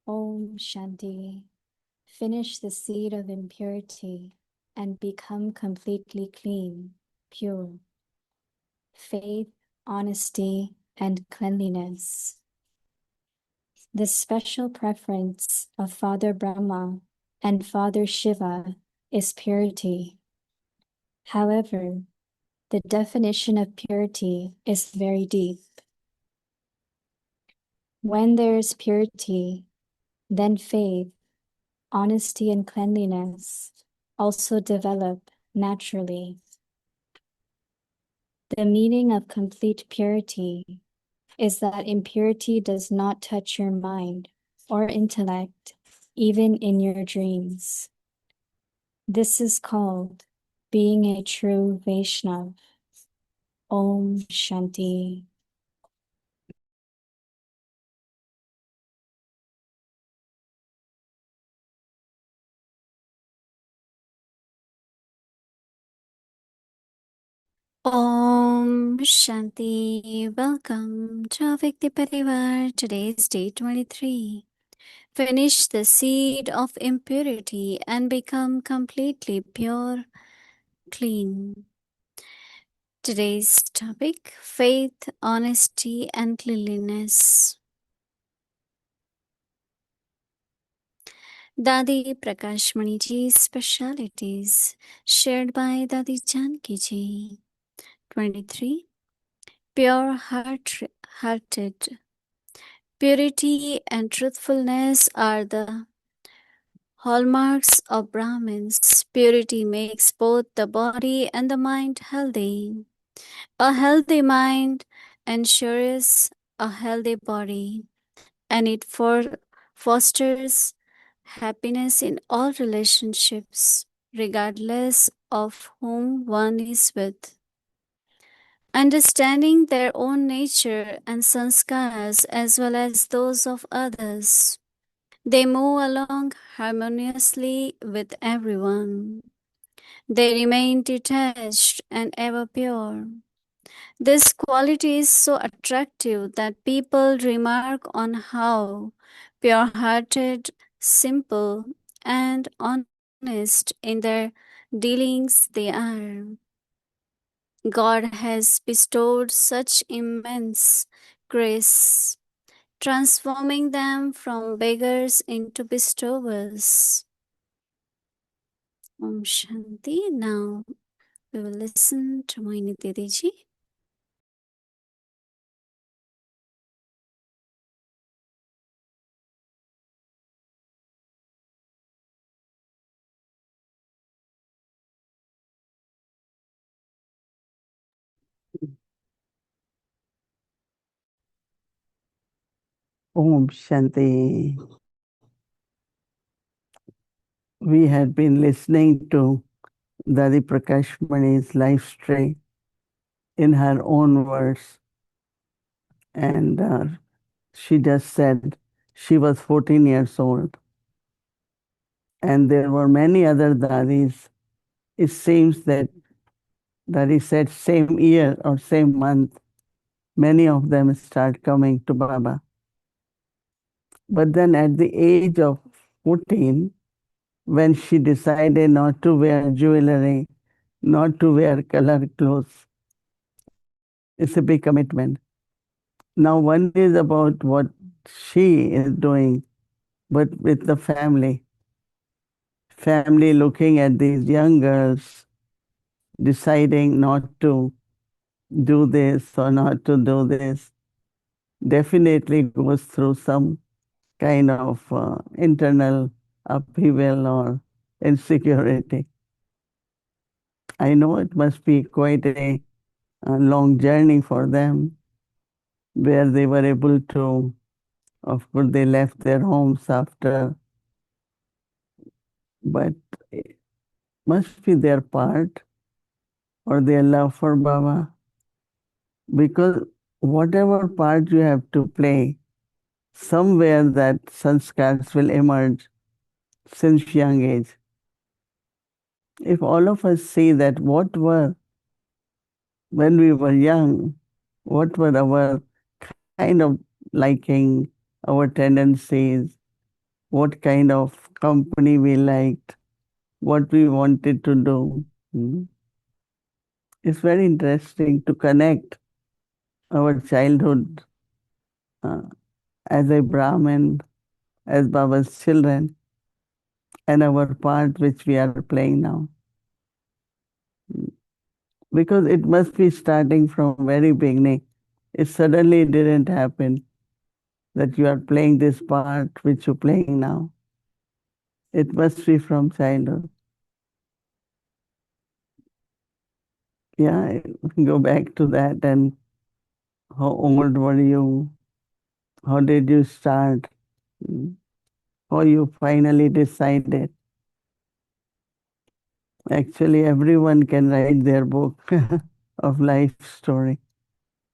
Om Shanti. Finish the seed of impurity and become completely clean, pure. Faith, honesty, and cleanliness. The special preference of Father Brahma and Father Shiva is purity. However, the definition of purity is very deep. When there is purity, then faith, honesty, and cleanliness also develop naturally. The meaning of complete purity is that impurity does not touch your mind or intellect, even in your dreams. This is called being a true Vaishnav. Om Shanti. Om Shanti. Welcome to Avyakti Parivar. Today is day 23. Finish the seed of impurity and become completely pure, clean. Today's topic, faith, honesty, and cleanliness. Dadi Prakashmani Ji's specialities shared by Dadi Janki Ji. 23. Pure hearted. Purity and truthfulness are the hallmarks of Brahmins. Purity makes both the body and the mind healthy. A healthy mind ensures a healthy body, and it fosters happiness in all relationships, regardless of whom one is with. Understanding their own nature and sanskars as well as those of others, they move along harmoniously with everyone. They remain detached and ever pure. This quality is so attractive that people remark on how pure hearted, simple, and honest in their dealings they are. God has bestowed such immense grace, transforming them from beggars into bestowers. Om Shanti. Now we will listen to Mohini Didi ji. Om Shanti. We had been listening to Dadi Prakashmani's life story in her own words, and she just said she was 14 years old, and there were many other Dadis. It seems that Dadi said same year or same month, many of them start coming to Baba. But then at the age of 14, when she decided not to wear jewelry, not to wear colored clothes, it's a big commitment. Now, one is about what she is doing, but with the family. Family looking at these young girls, deciding not to do this or not to do this, definitely goes through some kind of internal upheaval or insecurity. I know it must be quite a long journey for them where they were able to, of course, they left their homes after, but it must be their part or their love for Baba. Because whatever part you have to play, somewhere that sanskars will emerge since young age. If all of us see that what were, when we were young, what were our kind of liking, our tendencies, what kind of company we liked, what we wanted to do. Mm. It's very interesting to connect our childhood uh, as a Brahmin, as Baba's children, and our part which we are playing now. Mm. Because it must be starting from very beginning. It suddenly didn't happen that you are playing this part which you're playing now. It must be from childhood. Yeah, go back to that. And how old were you? How did you start? Mm. How you finally decided? Actually, everyone can write their book of life story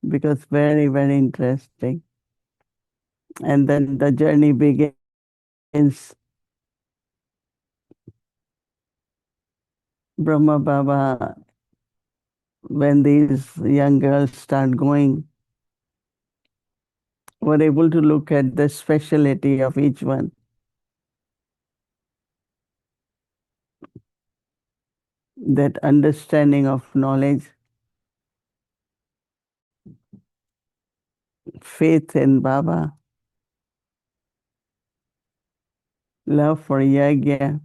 because very, very interesting. And then the journey begins. Brahma Baba, when these young girls start going, were able to look at the speciality of each one. That understanding of knowledge, faith in Baba, love for yagya.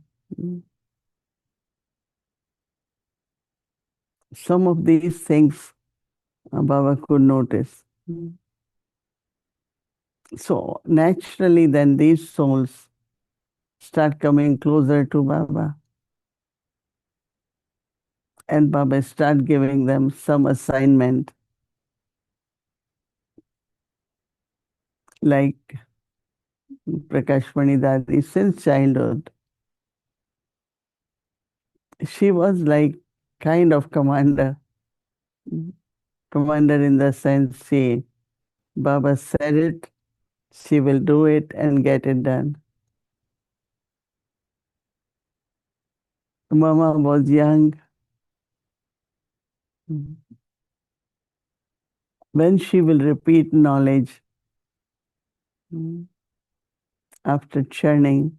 Some of these things Baba could notice. So naturally, then these souls start coming closer to Baba, and Baba start giving them some assignment, like Prakashmani Dadi since childhood. She was like kind of commander, commander in the sense she, Baba said it, she will do it and get it done. Mama was young. When she will repeat knowledge after churning,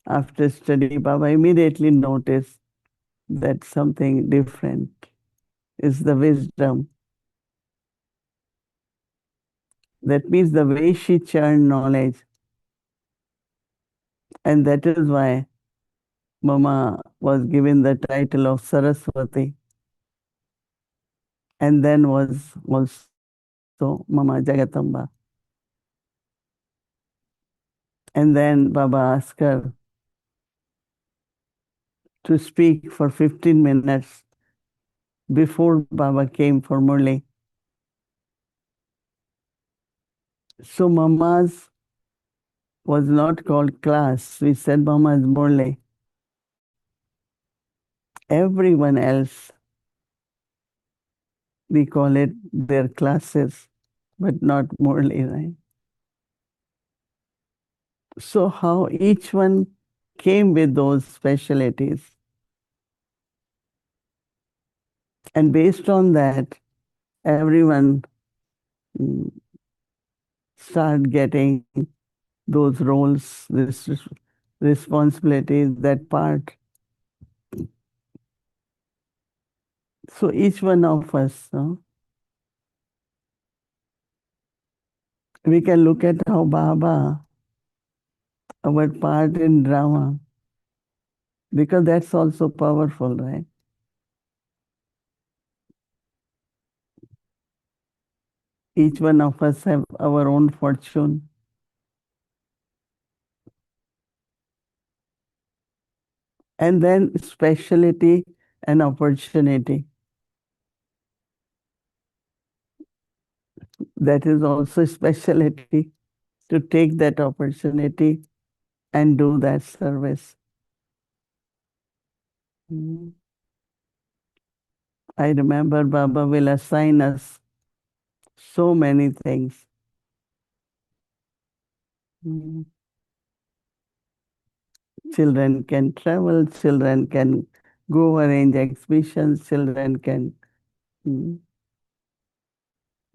after study, Baba immediately noticed that something different is the wisdom. That means the way she churned knowledge. And that is why Mama was given the title of Saraswati and then was also Mama Jagatamba. And then Baba asked her to speak for 15 minutes before Baba came for Murli. So Mama's was not called class. We said Mama's Murli. Everyone else, we call it their classes, but not Murli, right? So how each one came with those specialties. And based on that, everyone start getting those roles, this responsibilities, that part. So each one of us, we can look at how Baba, our part in drama, because that's also powerful, right? Each one of us have our own fortune. And then speciality and opportunity. That is also speciality to take that opportunity and do that service. Mm. I remember Baba will assign us so many things. Mm. Children can travel, children can go arrange exhibitions, children can, mm,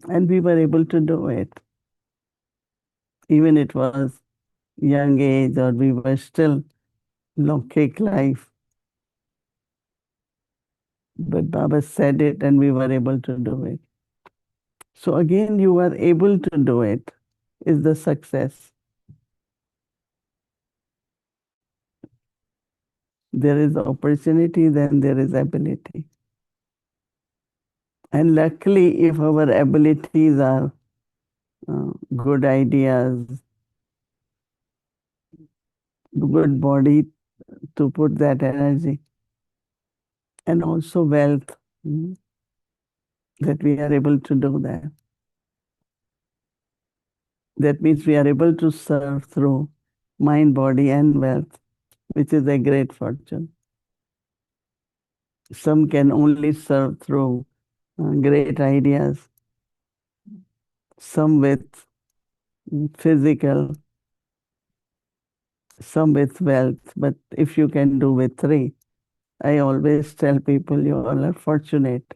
and we were able to do it. Even it was young age or we were still cake life. But Baba said it and we were able to do it. So again, you are able to do it is the success. There is opportunity, then there is ability. And luckily, if our abilities are good ideas, good body to put that energy, and also wealth, that we are able to do that. That means we are able to serve through mind, body, and wealth, which is a great fortune. Some can only serve through great ideas, some with physical, some with wealth. But if you can do with three, I always tell people you all are fortunate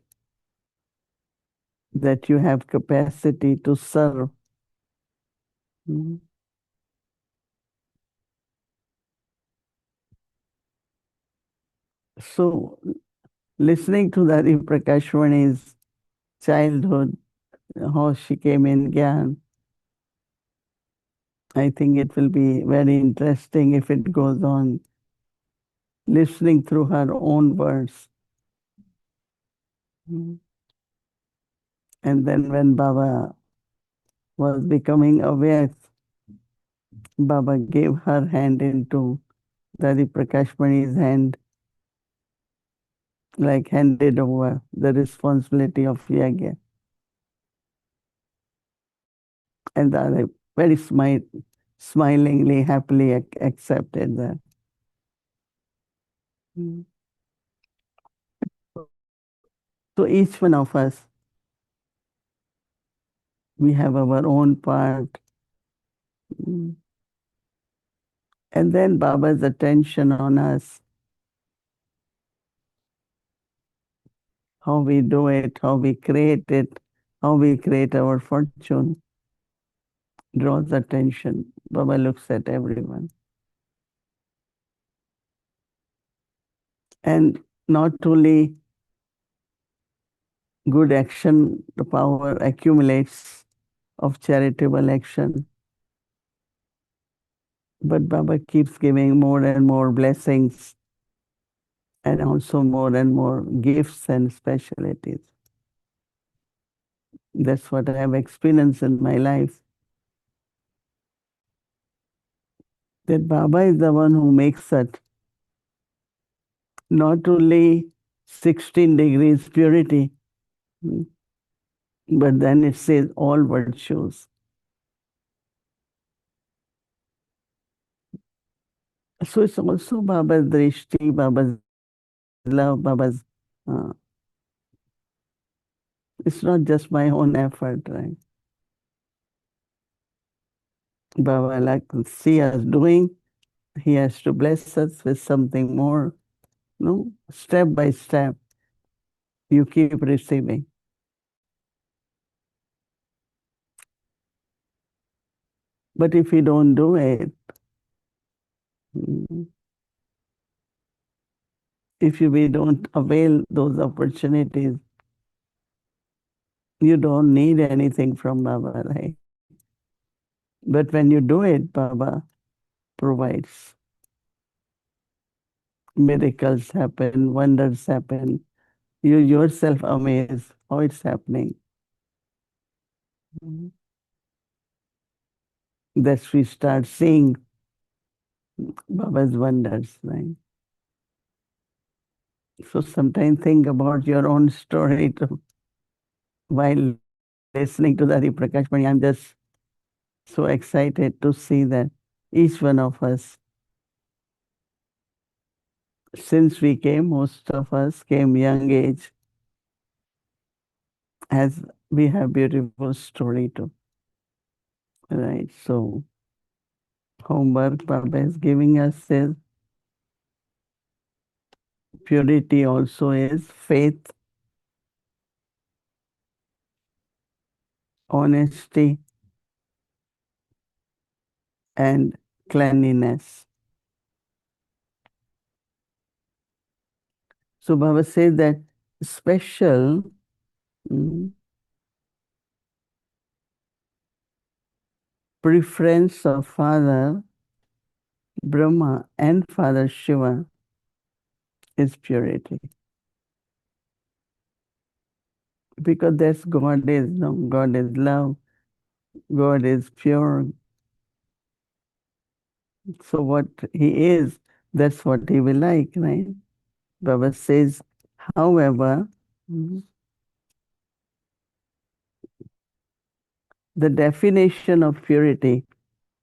that you have capacity to serve. Mm. So listening to Dari Prakashwani's childhood, how she came in Gyan, I think it will be very interesting if it goes on. Listening through her own words. Mm. And then when Baba was becoming aware, Baba gave her hand into Dari Prakashmani's hand, like handed over the responsibility of Yagya. And Dari very smilingly, happily accepted that. Mm. So each one of us, we have our own part. Mm. And then Baba's attention on us, how we do it, how we create it, how we create our fortune, draws attention. Baba looks at everyone. And not only good action, the power accumulates of charitable action, but Baba keeps giving more and more blessings and also more and more gifts and specialities. That's what I have experienced in my life. That Baba is the one who makes it not only 16 degrees purity, but then it says all virtues. So it's also Baba's drishti, Baba's love, Baba's. Uh, it's not just my own effort, right? Baba like to see us doing, he has to bless us with something more. No, step by step, you keep receiving. But if you don't do it, mm, if we don't avail those opportunities, you don't need anything from Baba, right? But when you do it, Baba provides. Miracles happen, wonders happen. You yourself amazed how it's happening. Mhm. That we start seeing Baba's wonders, right? So sometimes think about your own story too. While listening to the Hari Prakash Mani, I'm just so excited to see that each one of us, since we came, most of us came young age, as we have beautiful story too. Right. So homework Baba is giving us is purity also is faith, honesty, and cleanliness. So Baba says that special preference of Father Brahma and Father Shiva is purity. Because that's God is, no? God is love, God is pure. So what he is, that's what he will like, right? Baba says, however, the definition of purity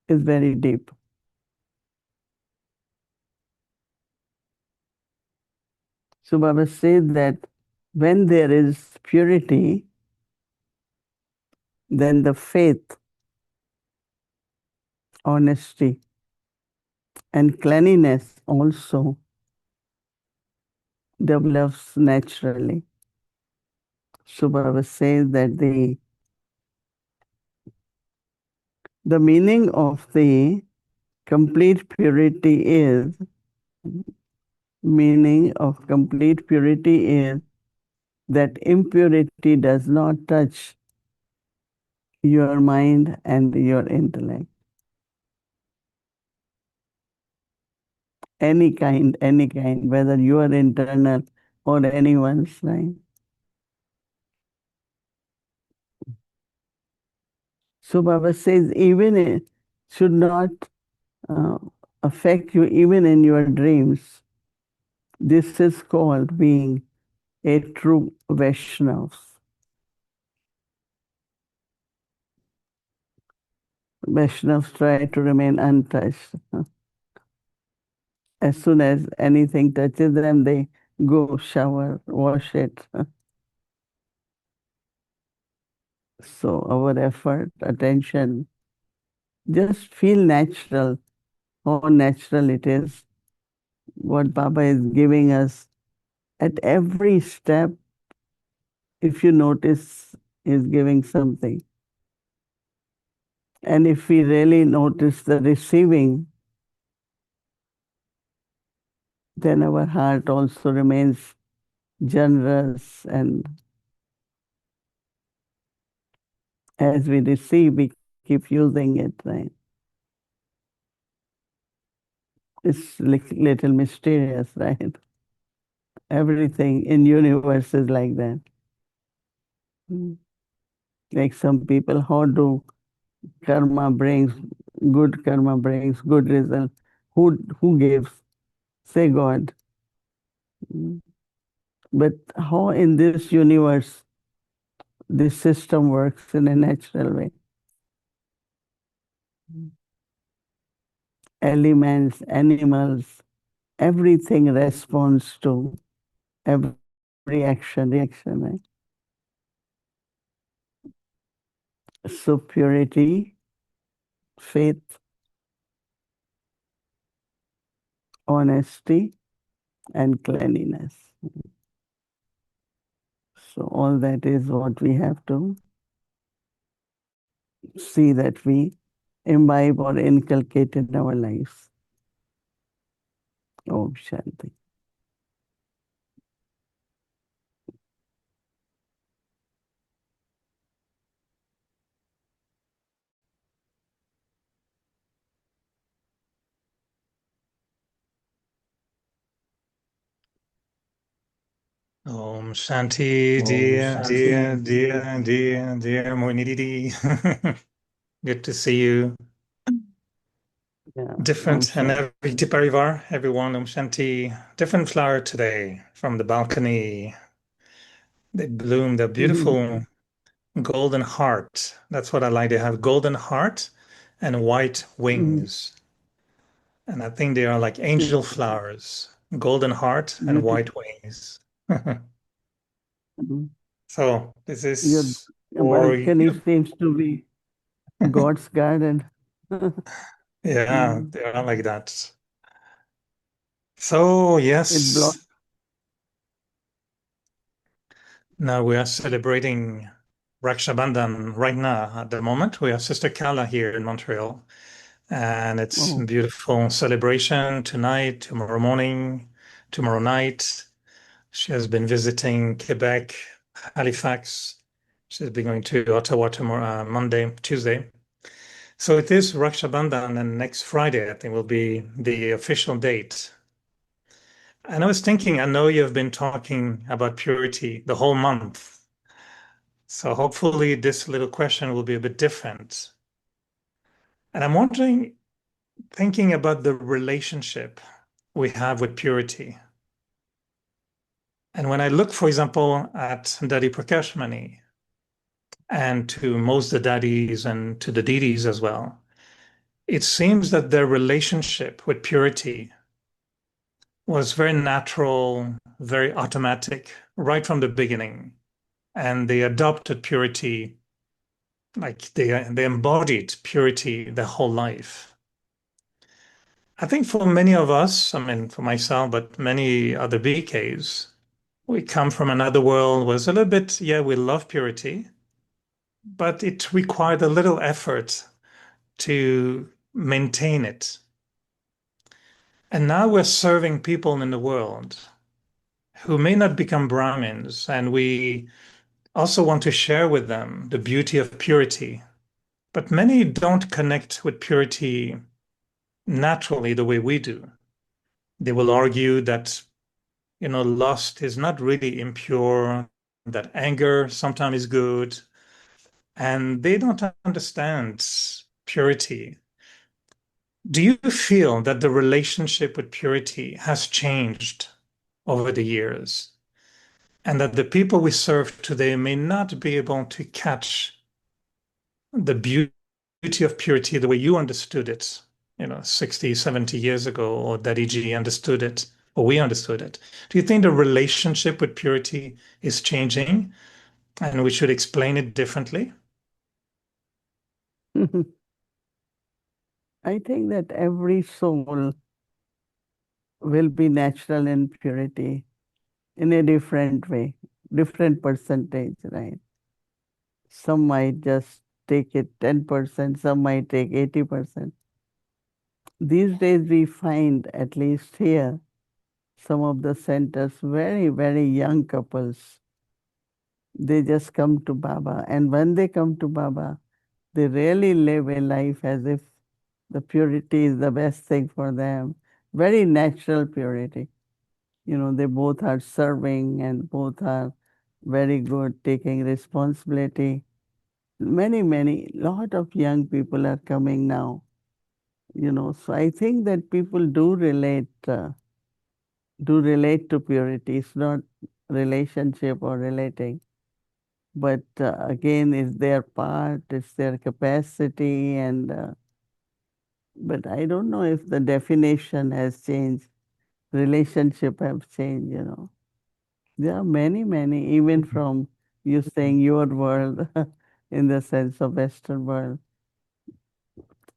is very deep. So Baba says that when there is purity, then the faith, honesty, and cleanliness also develops naturally. So Baba says that the meaning of the complete purity is meaning of complete purity is that impurity does not touch your mind and your intellect. Any kind, whether you are internal or anyone's, right? So Baba says even it should not uh, affect you even in your dreams. This is called being a true Vaishnava. Vaishnavas try to remain untouched. As soon as anything touches them, they go shower, wash it. So our effort, attention, just feel natural, how natural it is. What Baba is giving us at every step, if you notice, is giving something. And if we really notice the receiving, then our heart also remains generous, and as we receive, we keep using it, right? It's little mysterious, right? Everything in universe is like that. Like some people, how do karma brings good result? Who gives? Say God. But how in this universe this system works in a natural way? Elements, animals, everything responds to every reaction, right? So purity, faith, honesty, and cleanliness. So all that is what we have to see that we imbibe or inculcate in our lives. Om Shanti. Om Shanti, dear Mohini Didi. Good to see you. Yeah, Different and every Parivar, everyone, Om Shanti. Different flower today from the balcony. They bloom, they're beautiful golden heart. That's what I like. They have golden heart and white wings. And I think they are like angel flowers, golden heart and white wings. So this Your is for balcony you. seems to be God's garden. Yeah, they are like that. So It blossoms. yes, now we are celebrating Raksha Bandhan right now. At the moment, we have Sister Kala here in Montreal, And it's a Oh. beautiful celebration tonight, tomorrow morning, tomorrow night. She has been visiting Quebec, Halifax. She's been going to Ottawa tomorrow, Monday, Tuesday. So it is Raksha Bandhan, and next Friday, I think, will be the official date. And I was thinking, I know you've been talking about purity the whole month. So hopefully this little question will be a bit different. And I'm wondering, thinking about the relationship we have with purity. And when I look, for example, at Daddy Prakash Mani and to most the daddies and to the Didis as well, it seems that their relationship with purity was very natural, very automatic, right from the beginning. And they adopted purity, like they embodied purity their whole life. I think for many of us, I mean, for myself, but many other BKs, we come from another world was a little bit, yeah, we love purity, but it required a little effort to maintain it. And now we're serving people in the world who may not become Brahmins, and we also want to share with them the beauty of purity. But many don't connect with purity naturally the way we do. They will argue that, lust is not really impure, that anger sometimes is good, and they don't understand purity. Do you feel that the relationship with purity has changed over the years, and that the people we serve today may not be able to catch the beauty of purity the way you understood it, 60, 70 years ago, or Daddy G understood it, or we understood it? Do you think the relationship with purity is changing and we should explain it differently? I think that every soul will be natural in purity in a different way, different percentage, right? Some might just take it 10%, some might take 80%. These days, we find, at least here, some of the centers, very, very young couples. They just come to Baba. And when they come to Baba, they really live a life as if the purity is the best thing for them. Very natural purity. They both are serving and both are very good, taking responsibility. Many, many, lot of young people are coming now. So I think that people do relate to purity. It's not relationship or relating, but again, it's their part, it's their capacity, and but I don't know if the definition has changed, relationship have changed. There are many, many, even from you saying your world, in the sense of Western world,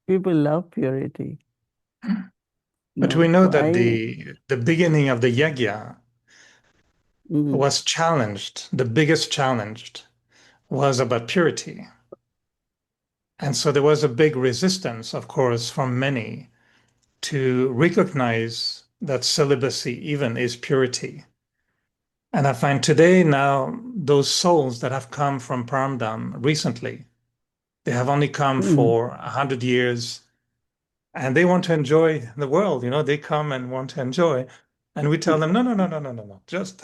people love purity. But we No, know so that the beginning of the yajna mm, was challenged. The biggest challenge was about purity. And so there was a big resistance, of course, from many to recognize that celibacy even is purity. And I find today now those souls that have come from Paramdam recently, they have only come mm. for 100 years and they want to enjoy the world. They come and want to enjoy. And we tell them, no, no, no, no, no, no, no. Just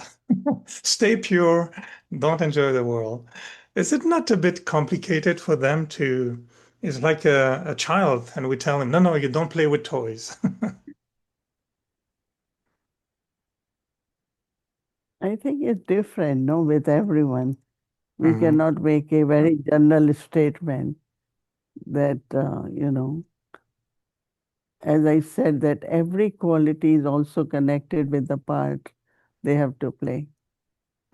stay pure. Don't enjoy the world. Is it not a bit complicated for them to? It's like a child, and we tell them, no, no, you don't play with toys. I think it's different, no, with everyone. We Mhm. cannot make a very general statement that, as I said, that every quality is also connected with the part they have to play.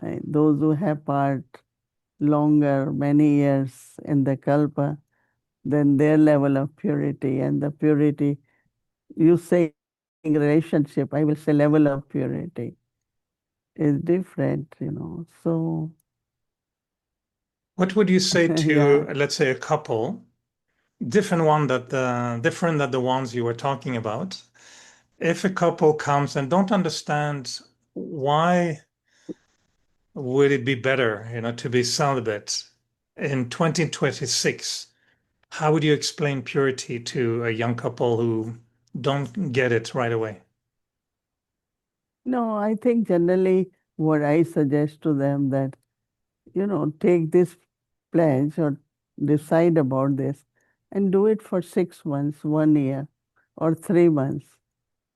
Right? Those who have part longer, many years in the kalpa, then their level of purity and the purity, you say relationship, I will say level of purity is different. So, What would you say yeah. to, let's say, a couple different than the ones you were talking about. If a couple comes and don't understand why would it be better, to be celibate in 2026, how would you explain purity to a young couple who don't get it right away? No, I think generally what I suggest to them that, take this pledge or decide about this and do it for 6 months, 1 year, or 3 months,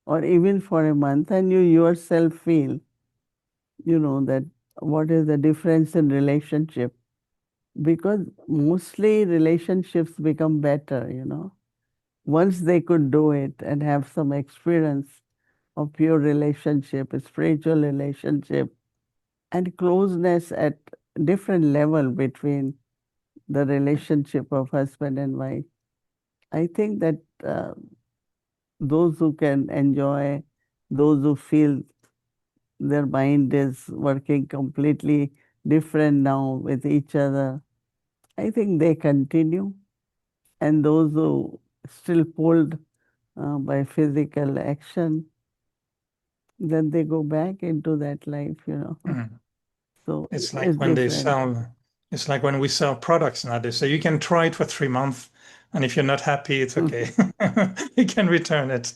or even for a month, and you yourself feel, that what is the difference in relationship. Because mostly relationships become better, once they could do it and have some experience of pure relationship, a spiritual relationship, and closeness at different level between the relationship of husband and wife. I think that those who can enjoy, those who feel their mind is working completely different now with each other, I think they continue. And those who still pulled by physical action, then they go back into that life. Mm. So It's like it's when they different. sell, it's like when we sell products now, they say you can try it for 3 months, and if you're not happy, it's okay. You can return it.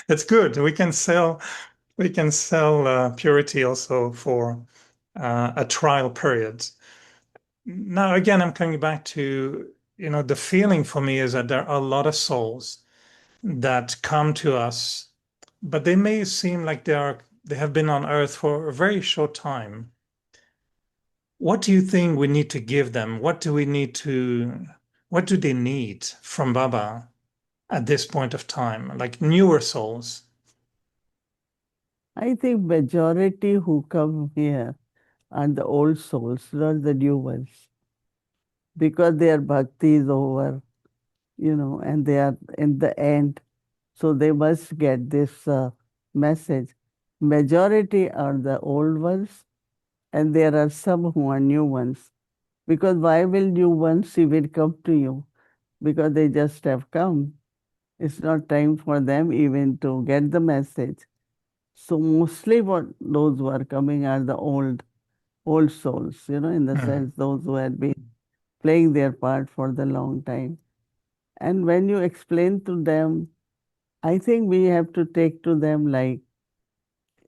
It's good. We can sell purity also for a trial period. Now, again, I'm coming back to, the feeling for me is that there are a lot of souls that come to us, but they may seem like they have been on earth for a very short time. What do you think we need to give them? What do they need from Baba at this point of time, like newer souls? I think majority who come here are the old souls, not the new ones, because their bhakti is over, and they are in the end. So they must get this message. Majority are the old ones, and there are some who are new ones. Because why will new ones even come to you? Because they just have come. It's not time for them even to get the message. So mostly what those who are coming are the old souls, in the Mm, sense those who had been playing their part for the long time. And when you explain to them, I think we have to take to them like,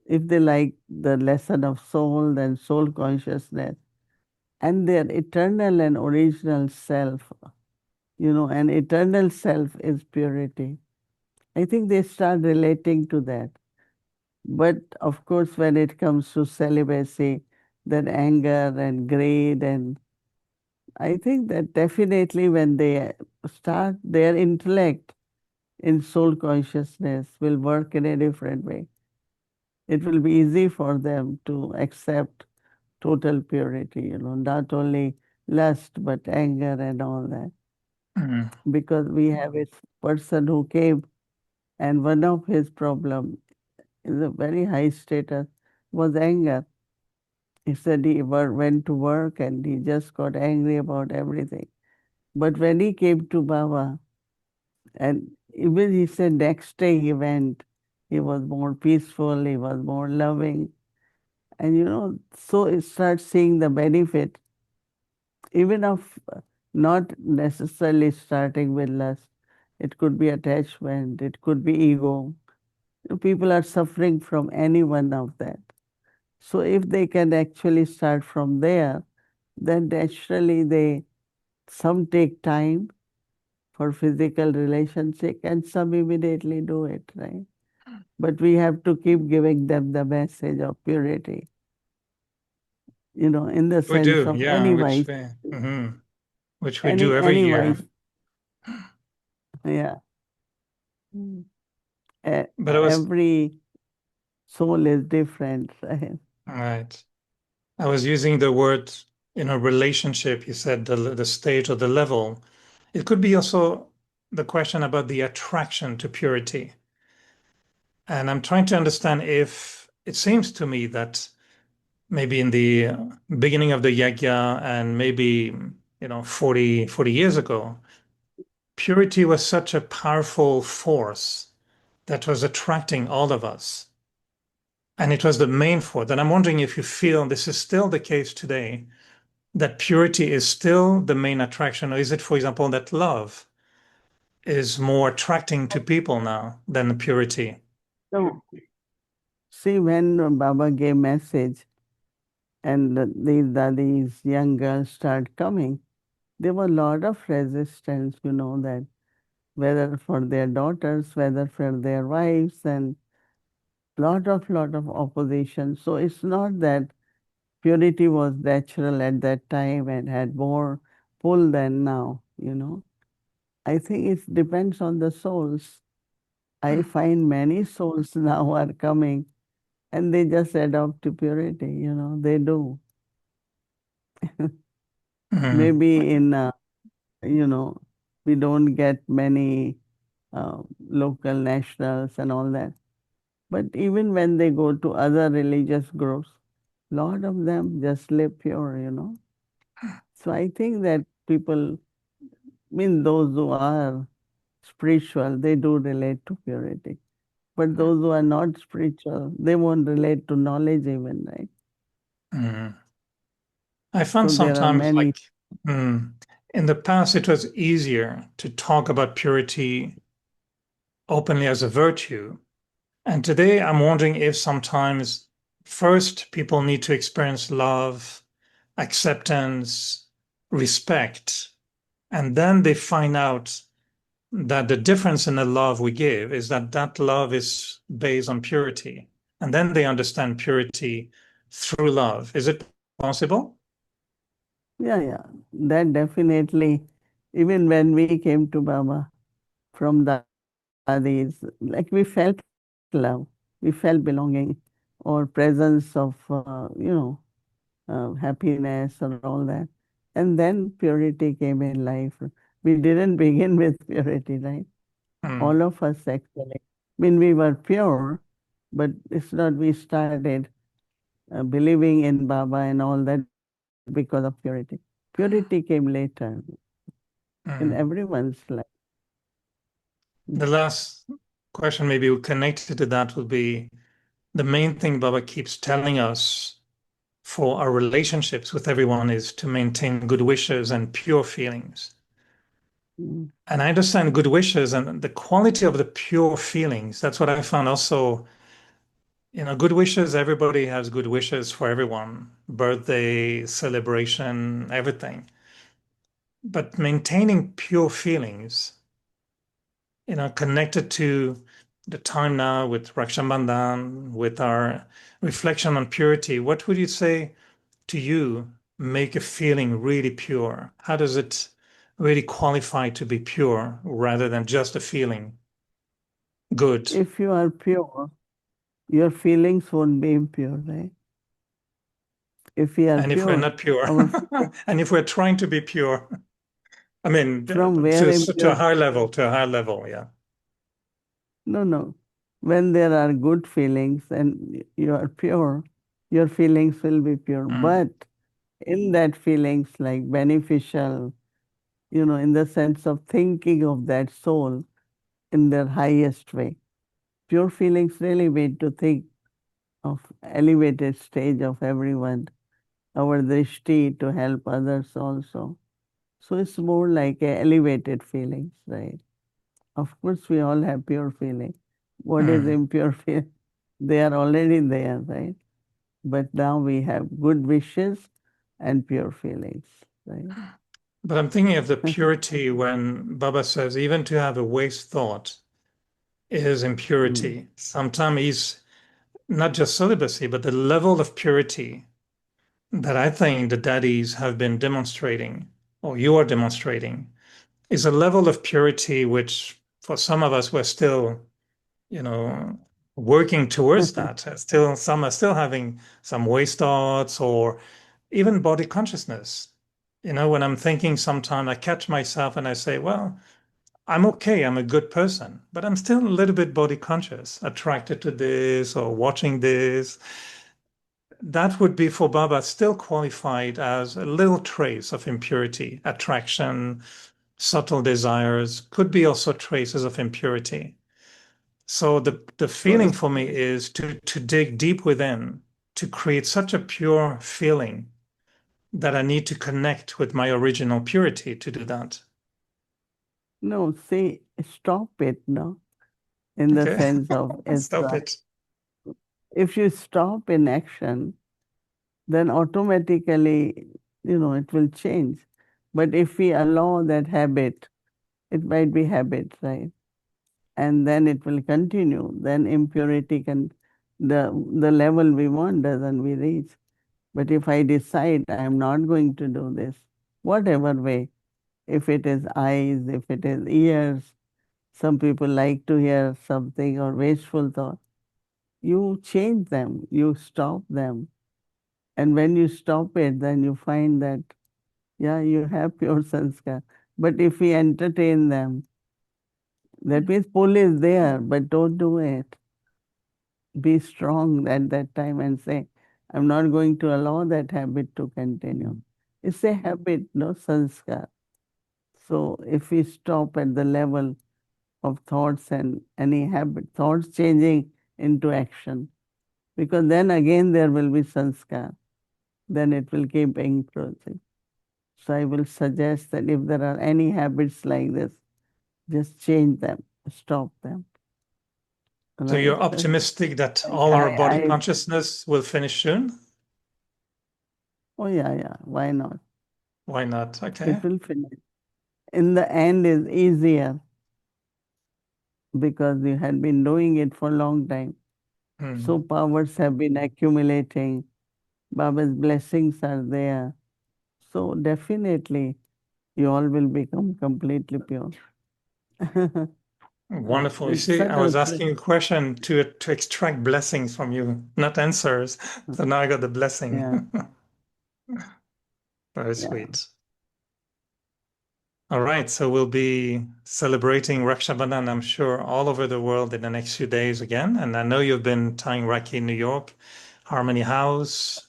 if they like the lesson of soul, then soul consciousness, and their eternal and original self, and eternal self is purity. I think they start relating to that. But of course, when it comes to celibacy, then anger and greed, and I think that definitely when they start, their intellect in soul consciousness will work in a different way. It will be easy for them to accept total purity, not only lust, but anger and all that. mm, Because we have a person who came, and one of his problem is a very high status was anger. He said he went to work and he just got angry about everything. But when he came to Baba, and even he said next day he went, he was more peaceful, he was more loving. And so he starts seeing the benefit, even of not necessarily starting with lust. It could be attachment, it could be ego. People are suffering from any one of that. So if they can actually start from there, then naturally some take time for physical relationship and some immediately do it, right? But we have to keep giving them the message of purity, in the we sense do, of yeah, any vice, which we do every any year. vice, yeah. Mm. But I was Every soul is different, right? right. I was using the word in a relationship. You said the stage or the level. It could be also the question about the attraction to purity. And I'm trying to understand if it seems to me that maybe in the beginning of the yagya and maybe 40 years ago, purity was such a powerful force that was attracting all of us. And it was the main force. And I'm wondering if you feel this is still the case today, that purity is still the main attraction, or is it, for example, that love is more attracting to people now than purity? So, see, when Baba gave message and these young girls start coming, there were a lot of resistance, that whether for their daughters, whether for their wives, and lot of opposition. So it's not that purity was natural at that time and had more pull than now. I think it depends on the souls. I find many souls now are coming and they just adopt to purity, they do. Mm, Maybe you know, we don't get many local nationals and all that. But even when they go to other religious groups, lot of them just live pure. So I think that people, those who are spiritual, they do relate to purity. But those who are not spiritual, they won't relate to knowledge even, right? mm. I found So there are sometimes many. like in the past, it was easier to talk about purity openly as a virtue. And today, I'm wondering if sometimes first people need to experience love, acceptance, respect, and then they find out that the difference in the love we give is that that love is based on purity. And then they understand purity through love. Is it possible? Yeah. That definitely, even when we came to Baba from the Adis, like we felt love, we felt belonging or presence of, happiness and all that. And then purity came in life. We didn't begin with purity, right? Mm, All of us actually. We were pure, but it's not we started believing in Baba and all that because of purity. Purity came later in mm. everyone's life. The last question, maybe connected to that, would be the main thing Baba keeps telling us for our relationships with everyone is to maintain good wishes and pure feelings. Mm. And I understand good wishes and the quality of the pure feelings. That's what I found also. Good wishes, everybody has good wishes for everyone, birthday, celebration, everything. But maintaining pure feelings, connected to the time now with Raksha with our reflection on purity, what would you say to you make a feeling really pure? How does it really qualify to be pure rather than just a feeling good? If you are pure, your feelings won't be impure, right? If we are And if we're pure, not pure, our feelings and if we're trying to be pure, I mean, from where to a impure, high level, yeah. no. When there are good feelings and you are pure, your feelings will be pure. Mm, But in that feelings like beneficial, in the sense of thinking of that soul in their highest way. Pure feelings really made to think of elevated stage of everyone, our drishti to help others also. So it's more like a elevated feelings, right? Of course, we all have pure feeling. What is mm. impure feeling? They are already there, right? But now we have good wishes and pure feelings, right? But I'm thinking of the purity when Baba says, even to have a waste thought is Mm. impurity. Sometimes he's not just celibacy, but the level of purity that I think the daddies have been demonstrating, or you are demonstrating, is a level of purity which, for some of us, we're still, you know, working towards that. Still, some are still having some waste thoughts or even body consciousness. When I'm thinking sometime, I catch myself and I say, well, I'm okay, I'm a good person, but I'm still a little bit body conscious, attracted to this or watching this. That would be for Baba still qualified as a little trace of impurity, attraction, subtle desires, could be also traces of impurity. So the So feeling for me is to dig deep within, to create such a pure feeling that I need to connect with my original purity to do that. no, say stop it, no, in the Okay, sense of it's stop it. if you stop in action, then automatically, it will change. But if we allow that habit, it might be habit, right? And then it will continue. Then impurity can, the level we want doesn't we reach. But if I decide I am not going to do this, whatever way, if it is eyes, if it is ears, some people like to hear something or wasteful thought, you change them, you stop them. And when you stop it, then you find that, yeah, you have pure sanskar. But if we entertain them, that means pull is there, but don't do it. Be strong at that time and say, I'm not going to allow that habit to continue. It's a habit, no sanskar. So if we stop at the level of thoughts and any habit, thoughts changing into action, because then again there will be sanskar, then it will keep increasing. So I will suggest that if there are any habits like this, just change them, stop them. So Right? you're optimistic that Like all our body consciousness will finish soon? oh yeah, why not? Why not? Okay. It will finish. In the end is easier because you had been doing it for a long time. So Hmm. powers have been accumulating. Baba's blessings are there. So definitely you all will become completely pure. Wonderful. You It's see, I subtle. was asking a question to extract blessings from you, not answers. So now I got the blessing. Yeah, Very yeah. sweet. All right, so we'll be celebrating Raksha Bandhan, I'm sure, all over the world in the next few days again. And I know you've been tying Rakhi in New York, Harmony House.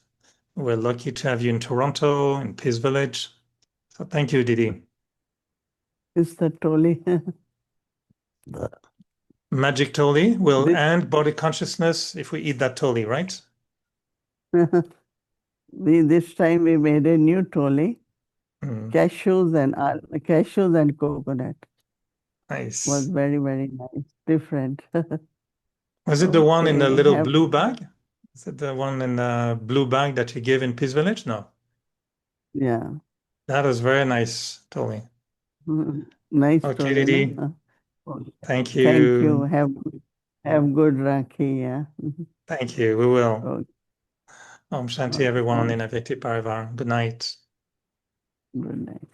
We're lucky to have you in Toronto, in Peace Village. So thank you, Didi. It's the totally Magic Toli will this end body consciousness if we eat that Toli, right? this time we made a new toli, Mm, cashews and coconut. Was nice. very, very nice, different. Was it the one in the Okay, little have blue bag? Is it the one in the blue bag that you give in Peace Village? No. yeah. That was very nice, Toli. Nice Okay, toli, no? Didi. Okay. Thank Thank you. you. Have good Rakhi, yeah. Thank you. We will. Okay, Om Shanti, okay. everyone in Avyakti Parivar. Good night. Good night.